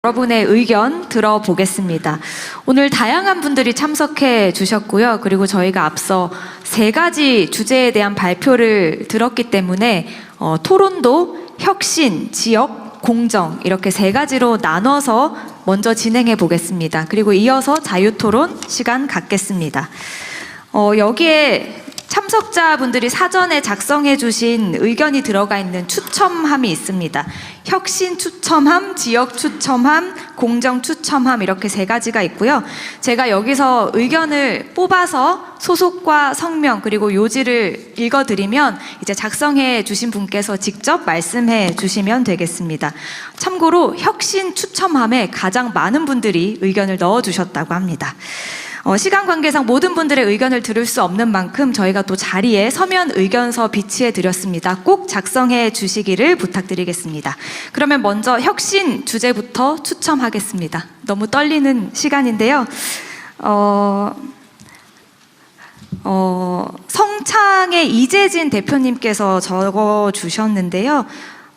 여러분의 의견 들어보겠습니다. 오늘 다양한 분들이 참석해 주셨고요. 그리고 저희가 앞서 3가지 주제에 대한 발표를 들었기 때문에 토론도 혁신, 지역, 공정 이렇게 3가지로 나눠서 먼저 진행해 보겠습니다. 그리고 이어서 자유토론 시간 갖겠습니다. 여기에 참석자분들이 사전에 작성해 주신 의견이 들어가 있는 추첨함이 있습니다. 혁신 추첨함, 지역 추첨함, 공정 추첨함 이렇게 3가지가 있고요. 제가 여기서 의견을 뽑아서 소속과 성명 그리고 요지를 읽어드리면 이제 작성해 주신 분께서 직접 말씀해 주시면 되겠습니다. 참고로 혁신 추첨함에 가장 많은 분들이 의견을 넣어주셨다고 합니다. 시간 관계상 모든 분들의 의견을 들을 수 없는 만큼 저희가 또 자리에 서면 의견서 비치해 드렸습니다. 꼭 작성해 주시기를 부탁드리겠습니다. 그러면 먼저 혁신 주제부터 추첨하겠습니다. 너무 떨리는 시간인데요. 성창의 이재진 대표님께서 적어 주셨는데요.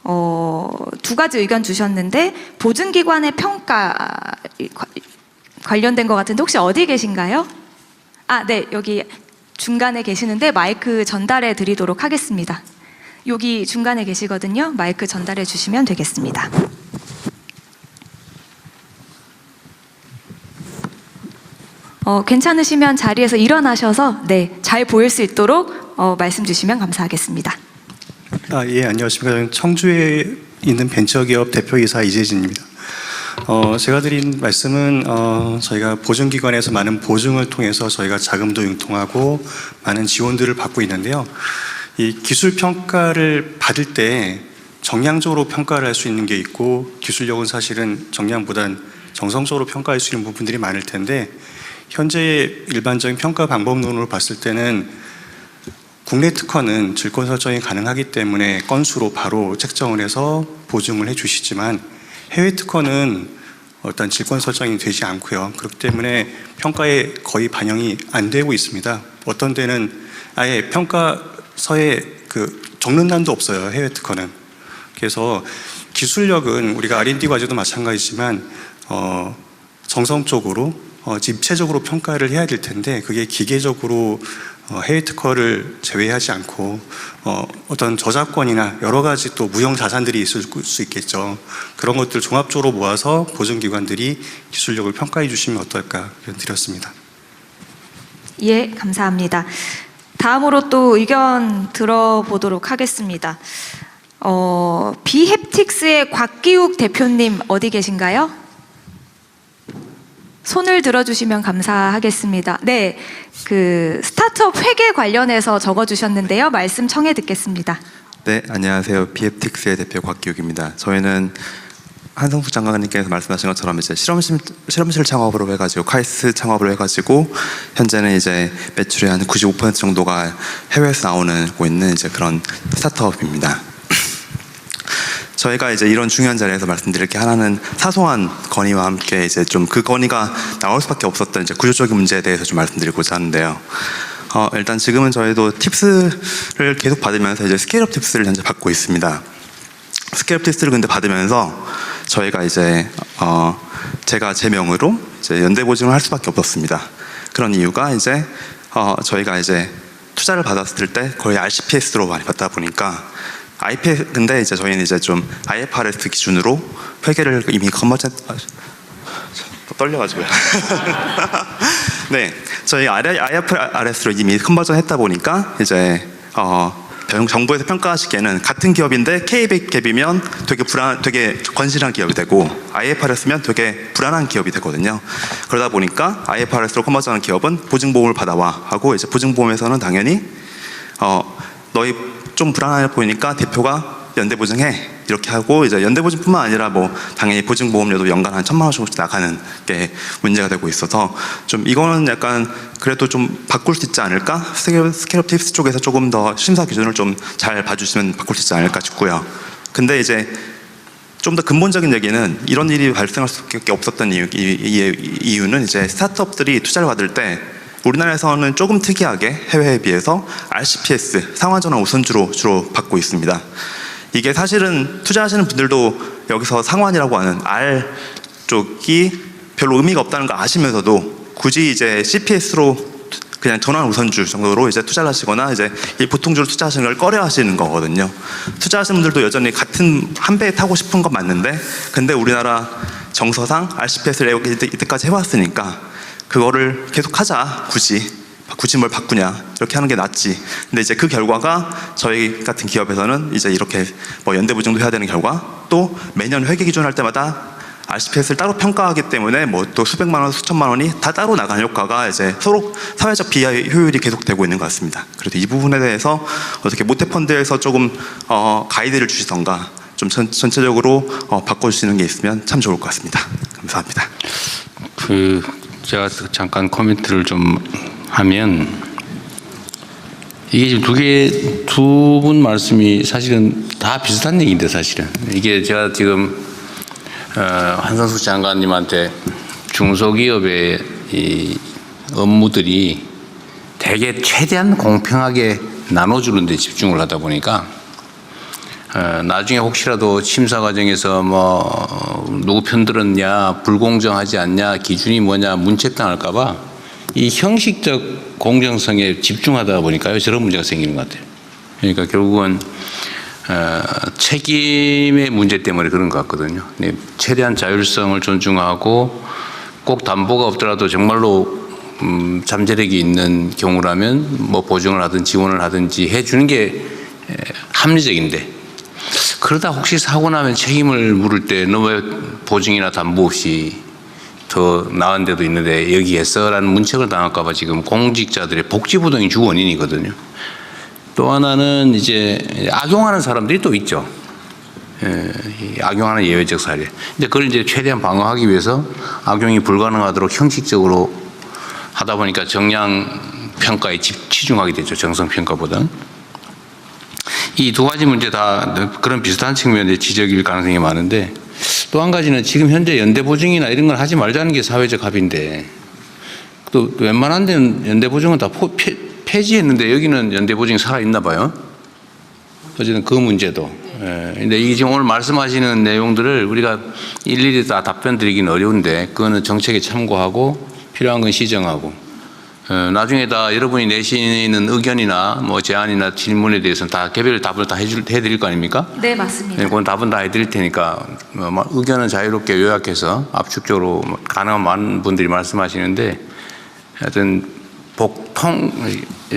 2가지 의견 주셨는데 보증기관의 평가 관련된 것 같은데 혹시 어디 계신가요? 네, 여기 중간에 계시는데 마이크 전달해 드리도록 하겠습니다. 여기 중간에 계시거든요. 마이크 전달해 주시면 되겠습니다. 괜찮으시면 자리에서 일어나셔서 잘 보일 수 있도록 말씀 주시면 감사하겠습니다. 예, 안녕하십니까. 저는 청주에 있는 벤처기업 대표이사 이재진입니다. 제가 드린 말씀은 저희가 보증기관에서 많은 보증을 통해서 저희가 자금도 융통하고 많은 지원들을 받고 있는데요. 이 기술평가를 받을 때 정량적으로 평가를 할 수 있는 게 있고 기술력은 사실은 정량보단 정성적으로 평가할 수 있는 부분들이 많을 텐데 현재 일반적인 평가 방법론으로 봤을 때는 국내 특허는 질권 설정이 가능하기 때문에 건수로 바로 책정을 해서 보증을 해주시지만 해외 특허는 일단 질권 설정이 되지 않고요. 그렇기 때문에 평가에 거의 반영이 안 되고 있습니다. 어떤 데는 아예 평가서에 적는 난도 없어요. 해외 특허는. 그래서 기술력은 우리가 R&D 과제도 마찬가지지만 정성적으로 입체적으로 평가를 해야 될 텐데 그게 기계적으로 해외 특허를 제외하지 않고 어떤 저작권이나 여러 가지 또 무형 자산들이 있을 수 있겠죠. 그런 것들 종합적으로 모아서 보증기관들이 기술력을 평가해 주시면 어떨까 드렸습니다. 예, 감사합니다. 다음으로 또 의견 들어보도록 하겠습니다. 비헵틱스의 곽기욱 대표님 어디 계신가요? 손을 들어주시면 감사하겠습니다. 네, 스타트업 회계 관련해서 적어주셨는데요. 말씀 청해 듣겠습니다. 네, 안녕하세요. 비헵틱스의 대표 곽기욱입니다. 저희는 한성숙 장관님께서 말씀하신 것처럼 이제 실험실 창업으로 해가지고 카이스트 창업을 해가지고 현재는 이제 매출의 한 95% 정도가 해외에서 나오고 있는 이제 그런 스타트업입니다. 저희가 이제 이런 중요한 자리에서 말씀드릴 게 하나는 사소한 건의와 함께 이제 좀 그 건의가 나올 수밖에 없었던 이제 구조적인 문제에 대해서 좀 말씀드리고자 하는데요. 일단 지금은 저희도 팁스를 계속 받으면서 이제 스케일업 팁스를 현재 받고 있습니다. 스케일업 팁스를 근데 받으면서 저희가 이제 제가 제 명으로 이제 연대 보증을 할 수밖에 없었습니다. 그런 이유가 이제 저희가 이제 투자를 받았을 때 거의 RCPS로 많이 받다 보니까 근데 이제 저희는 이제 좀 IFRS 기준으로 회계를 이미 떨려가지고요. 네, 저희 IFRS로 이미 컨버전 했다 보니까 이제 정부에서 평가하시기에는 같은 기업인데 K100갭이면 되게 건실한 기업이 되고 IFRS면 되게 불안한 기업이 되거든요. 그러다 보니까 IFRS로 컨버전한 기업은 보증보험을 받아와 하고 이제 보증보험에서는 당연히 너희 좀 불안해 보이니까 대표가 연대보증해 이렇게 하고 이제 연대보증뿐만 아니라 뭐 당연히 보증보험료도 연간 한 1,000만 원 정도씩 나가는 게 문제가 되고 있어서 좀 이거는 약간 그래도 좀 바꿀 수 있지 않을까? 스케일업 팁스 쪽에서 조금 더 심사 기준을 좀 잘 봐주시면 바꿀 수 있지 않을까 싶고요. 근데 이제 좀 더 근본적인 얘기는 이런 일이 발생할 수밖에 없었던 이유는 이제 스타트업들이 투자를 받을 때 우리나라에서는 조금 특이하게 해외에 비해서 RCPS, 상환전환 우선주로 주로 받고 있습니다. 이게 사실은 투자하시는 분들도 여기서 상환이라고 하는 쪽이 별로 의미가 없다는 걸 아시면서도 굳이 이제 CPS로 그냥 전환 우선주 정도로 이제 투자를 하시거나 이제 이 보통주로 투자하시는 걸 꺼려 하시는 거거든요. 투자하시는 분들도 여전히 같은 한 배에 타고 싶은 건 맞는데, 근데 우리나라 정서상 RCPS를 이때까지 해왔으니까 그거를 계속 하자. 굳이 뭘 바꾸냐, 이렇게 하는 게 낫지. 근데 이제 그 결과가 저희 같은 기업에서는 이제 이렇게 뭐 연대보증도 해야 되는 결과, 또 매년 회계 기준 할 때마다 RCPS를 따로 평가하기 때문에 뭐 또 수백만 원, 수천만 원이 다 따로 나가는 효과가 이제 서로 사회적 비효율이 계속되고 있는 것 같습니다. 그래도 이 부분에 대해서 어떻게 모태펀드에서 조금 가이드를 주시던가 좀 전체적으로 바꿔주시는 게 있으면 참 좋을 것 같습니다. 감사합니다. 제가 잠깐 코멘트를 좀 하면, 이게 지금 두 분 말씀이 사실은 다 비슷한 얘기인데, 사실은 이게 제가 지금 한상수 장관님한테 중소기업의 이 업무들이 되게 최대한 공평하게 나눠주는 데 집중을 하다 보니까 나중에 혹시라도 심사 과정에서 뭐 누구 편 들었냐, 불공정하지 않냐, 기준이 뭐냐 문책당할까 봐 이 형식적 공정성에 집중하다 보니까요, 저런 문제가 생기는 것 같아요. 그러니까 결국은 책임의 문제 때문에 그런 것 같거든요. 최대한 자율성을 존중하고 꼭 담보가 없더라도 정말로 잠재력이 있는 경우라면 뭐 보증을 하든 지원을 하든지 해주는 게 합리적인데, 그러다 혹시 사고 나면 책임을 물을 때 너 왜 보증이나 담보 없이 더 나은 데도 있는데 여기 했어라는 문책을 당할까 봐 지금 공직자들의 복지부동이 주 원인이거든요. 또 하나는 이제 악용하는 사람들이 또 있죠. 악용하는 예외적 사례. 근데 그걸 이제 최대한 방어하기 위해서 악용이 불가능하도록 형식적으로 하다 보니까 정량 평가에 치중하게 되죠. 정성 평가보다. 이 두 가지 문제 다 그런 비슷한 측면의 지적일 가능성이 많은데, 또 한 가지는 지금 현재 연대보증이나 이런 걸 하지 말자는 게 사회적 합의인데, 또 웬만한 데는 연대보증은 다 폐지했는데 여기는 연대보증이 살아있나 봐요. 어쨌든 그 문제도. 근데 이게 지금 오늘 말씀하시는 내용들을 우리가 일일이 다 답변 드리기는 어려운데, 그거는 정책에 참고하고 필요한 건 시정하고, 나중에 다 여러분이 내시는 의견이나 뭐 제안이나 질문에 대해서는 다 개별 답을 다 해드릴 거 아닙니까? 네, 맞습니다. 그건 답은 다 해드릴 테니까 의견은 자유롭게 요약해서 압축적으로 가능한 많은 분들이 말씀하시는데, 하여튼 보통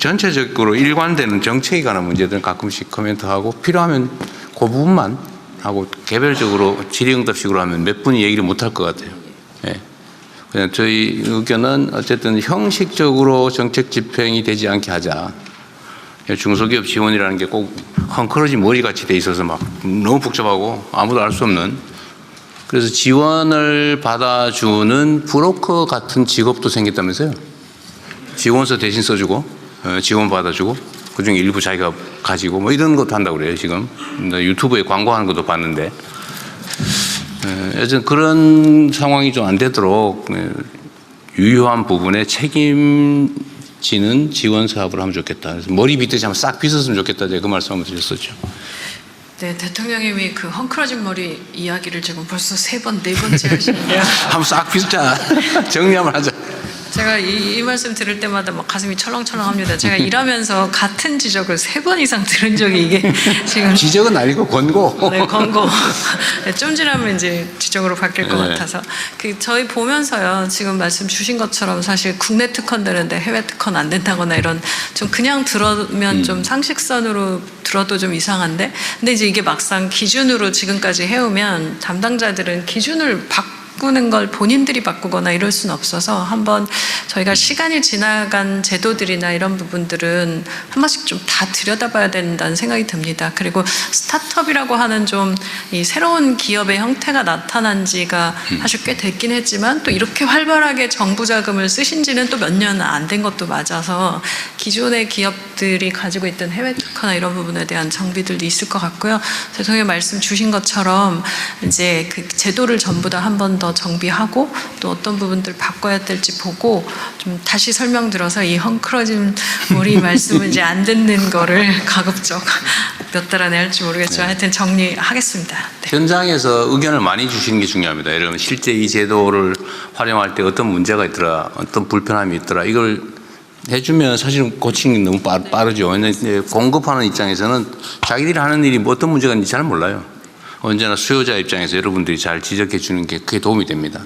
전체적으로 일관되는 정책에 관한 문제들은 가끔씩 코멘트하고, 필요하면 그 부분만 하고 개별적으로 질의응답식으로 하면 몇 분이 얘기를 못할 것 같아요. 그냥 저희 의견은 어쨌든 형식적으로 정책 집행이 되지 않게 하자. 중소기업 지원이라는 게 꼭 헝클어진 머리같이 돼 있어서 막 너무 복잡하고 아무도 알 수 없는, 그래서 지원을 받아주는 브로커 같은 직업도 생겼다면서요. 지원서 대신 써주고 지원 받아주고 그중에 일부 자기가 가지고 뭐 이런 것도 한다고 그래요. 지금 유튜브에 광고하는 것도 봤는데, 여튼 그런 상황이 좀 안 되도록 유효한 부분에 책임지는 지원 사업을 하면 좋겠다. 그래서 머리 빗듯이 한번 싹 빗었으면 좋겠다. 제가 그 말씀 한번 드렸었죠. 네, 대통령님이 그 헝클어진 머리 이야기를 지금 벌써 3번, 4번째 하시는데요. 한번 싹 빗자. 정리하면 하자. 제가 이 말씀 들을 때마다 막 가슴이 철렁철렁합니다. 제가 일하면서 같은 지적을 3번 이상 들은 적이 이게 지금 지적은 아니고 권고. 네, 권고. 네, 좀 지나면 이제 지적으로 바뀔 것 네. 같아서. 저희 보면서요, 지금 말씀 주신 것처럼 사실 국내 특허는 되는데 해외 특허는 안 된다거나 이런 좀 그냥 들으면 좀 상식선으로 들어도 좀 이상한데, 근데 이제 이게 막상 기준으로 지금까지 해오면 담당자들은 기준을 바꾸는 걸 본인들이 바꾸거나 이럴 수는 없어서 한번 저희가 시간이 지나간 제도들이나 이런 부분들은 한 번씩 좀 다 들여다봐야 된다는 생각이 듭니다. 그리고 스타트업이라고 하는 좀 이 새로운 기업의 형태가 나타난 지가 사실 꽤 됐긴 했지만, 또 이렇게 활발하게 정부 자금을 쓰신 지는 또 몇 년 안 된 것도 맞아서 기존의 기업들이 가지고 있던 해외 특허나 이런 부분에 대한 정비들도 있을 것 같고요. 대통령 말씀 주신 것처럼 이제 그 제도를 전부 다 한 번 더 정비하고 또 어떤 부분들 바꿔야 될지 보고 좀 다시 설명드려서 이 헝클어진 머리 말씀은 이제 안 듣는 거를 가급적 몇 달 안에 할지 모르겠지만 하여튼 정리하겠습니다. 네. 현장에서 의견을 많이 주시는 게 중요합니다. 예를 들면 실제 이 제도를 활용할 때 어떤 문제가 있더라, 어떤 불편함이 있더라, 이걸 해주면 사실은 고치는 게 너무 빠르죠. 왜냐하면 이제 공급하는 입장에서는 자기들이 하는 일이 뭐 어떤 문제가 있는지 잘 몰라요. 언제나 수요자 입장에서 여러분들이 잘 지적해 주는 게 그게 도움이 됩니다.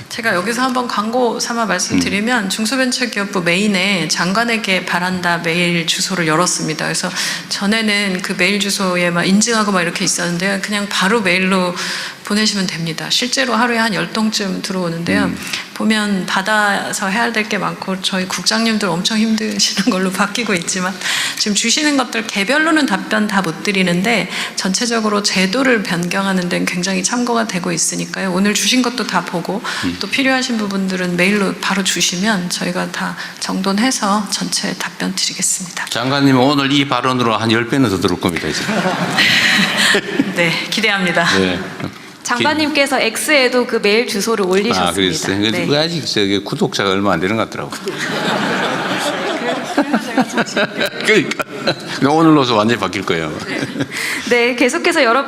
제가 여기서 한번 광고 삼아 말씀드리면 중소벤처기업부 메인에 장관에게 바란다 메일 주소를 열었습니다. 그래서 전에는 그 메일 주소에 막 인증하고 막 이렇게 있었는데요. 그냥 바로 메일로 보내시면 됩니다. 실제로 하루에 한 10통쯤 들어오는데요. 보면 받아서 해야 될 게 많고 저희 국장님들 엄청 힘드시는 걸로 바뀌고 있지만 지금 주시는 것들 개별로는 답변 다 못 드리는데 전체적으로 제도를 변경하는 데는 굉장히 참고가 되고 있으니까요. 오늘 주신 것도 다 보고 또 필요하신 부분들은 메일로 바로 주시면 저희가 다 정돈해서 전체 답변 드리겠습니다. 장관님은 오늘 이 발언으로 한 10배는 더 들어올 겁니다. 이제. 네, 기대합니다. 네. 장관님께서 X에도 그 메일 주소를 올리셨습니다. 아, 그랬어요. 네. 그 아직 저기 구독자가 얼마 안 되는 것 같더라고요. 그러니까 오늘로서 완전히 바뀔 거예요. 네, 계속해서 여러분